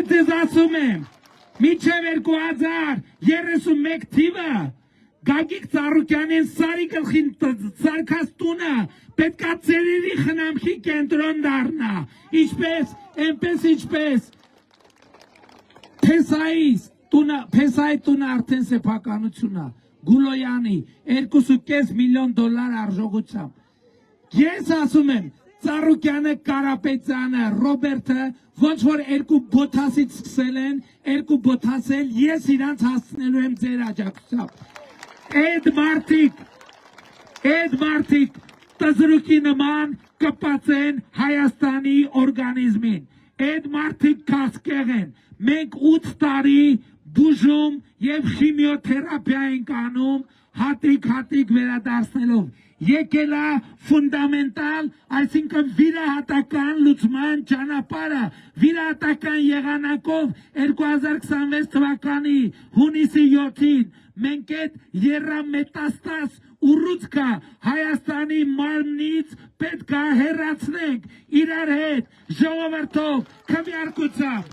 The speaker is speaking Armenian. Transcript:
Ես ձեզ ասում եմ, մինչև 2031 թիվը Գագիկ Ծառուկյանին Սարի գլխին սարքած տունը պետքա ծերերի խնամքի կենտրոն դառնա, ինչպես Փեսայի տունը արդեն սեփականություն է, Գուլոյանի 2.5 միլիոն դոլար արժողությամբ։ Ես ասում եմ, Ծառուկյանը, Կարապետյանը, Ռոբերտը ոնց որ երկու բոթասից սկսել են, երկու բոթասել, ես իրանց հասցնելու եմ ձեր աջակցությամբ։ Այդ մարդիկ տզրուկի նման կպած են Հայաստանի օրգանիզմին, այդ մարդիկ կասկեղ են, մենք 8 տարի բուժում և խիմիոթերապիա ենք անում, հատիկ վերադարձնելով, եկել է ֆունդամենտալ, այսինքն վիրահատական լուծման ճանապարհը, վիրահատական եղանակով 2026 թվականի հունիսի 7-ին մենք այդ եռամետաստազ ուռուցքը Հայաստանի մարմնից պետք է հեռացնենք իրար հետ ժողովրդով քվեարկությամբ